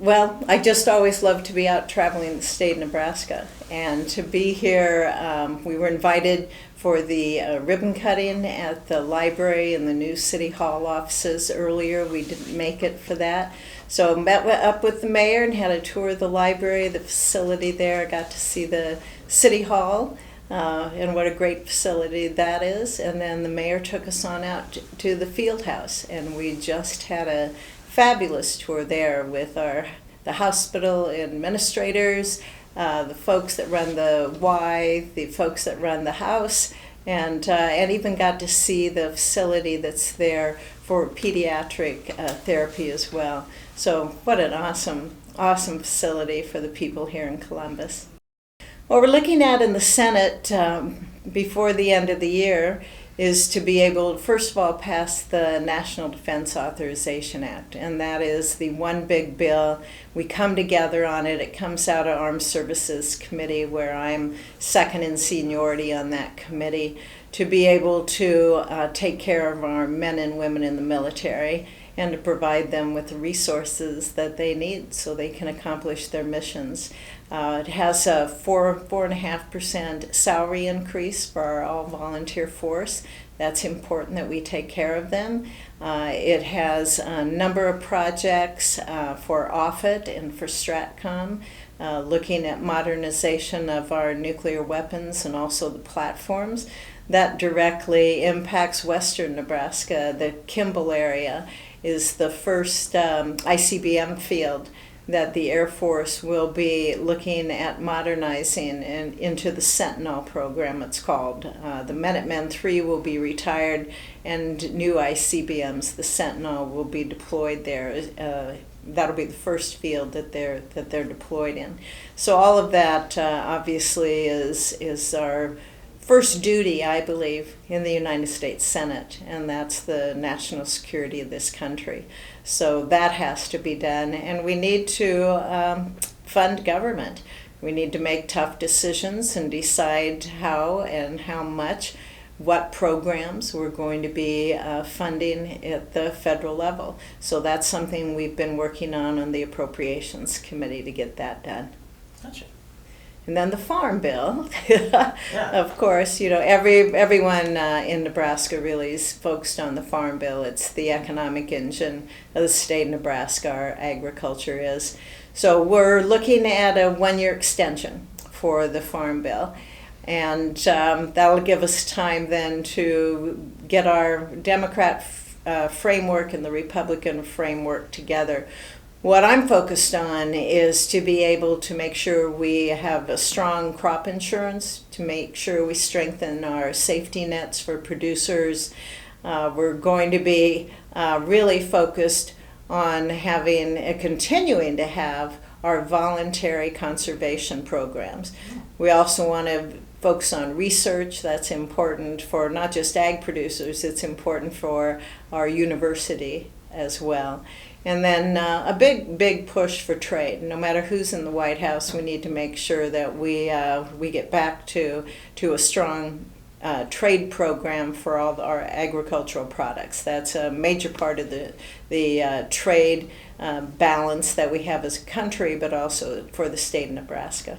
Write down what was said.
Well, I just always love to be out traveling the state of Nebraska. And to be here, we were invited for the ribbon cutting at the library and the new City Hall offices earlier. We didn't make it for that. So met up with the mayor and had a tour of the library, the facility there. I got to see the City Hall. And what a great facility that is. And then the mayor took us on out to the field house, and we just had a fabulous tour there with the hospital administrators, the folks that run the Y, the folks that run the house, and even got to see the facility that's there for pediatric therapy as well. So what an awesome facility for the people here in Columbus. What we're looking at in the Senate before the end of the year is to be able, first of all, pass the National Defense Authorization Act, and that is the one big bill. We come together on it. It comes out of Armed Services Committee, where I'm second in seniority on that committee, to be able to take care of our men and women in the military and to provide them with the resources that they need so they can accomplish their missions. It has a 4.5% salary increase for our all-volunteer force. That's important that we take care of them. It has a number of projects for OFIT and for STRATCOM, looking at modernization of our nuclear weapons and also the platforms. That directly impacts western Nebraska. The Kimball area is the first ICBM field that the Air Force will be looking at modernizing into the Sentinel program, it's called. The Minuteman III will be retired, and new ICBMs, the Sentinel, will be deployed there. That'll be the first field that they're deployed in. So all of that obviously is our first duty, I believe, in the United States Senate, and that's the national security of this country. So that has to be done, and we need to fund government. We need to make tough decisions and decide how and how much, what programs we're going to be funding at the federal level. So that's something we've been working on the Appropriations Committee to get that done. Gotcha. And then the Farm Bill, Yeah. of course, everyone in Nebraska really is focused on the Farm Bill. It's the economic engine of the state of Nebraska, our agriculture is. So we're looking at a one-year extension for the Farm Bill. And that'll give us time then to get our Democrat framework and the Republican framework together. What I'm focused on is to be able to make sure we have a strong crop insurance, to make sure we strengthen our safety nets for producers. We're going to be really focused on continuing to have our voluntary conservation programs. We also want to focus on research. That's important for not just ag producers, it's important for our university as well. And then a big push for trade. No matter who's in the White House, we need to make sure that we get back to a strong trade program for all our agricultural products. That's a major part of the trade balance that we have as a country, but also for the state of Nebraska.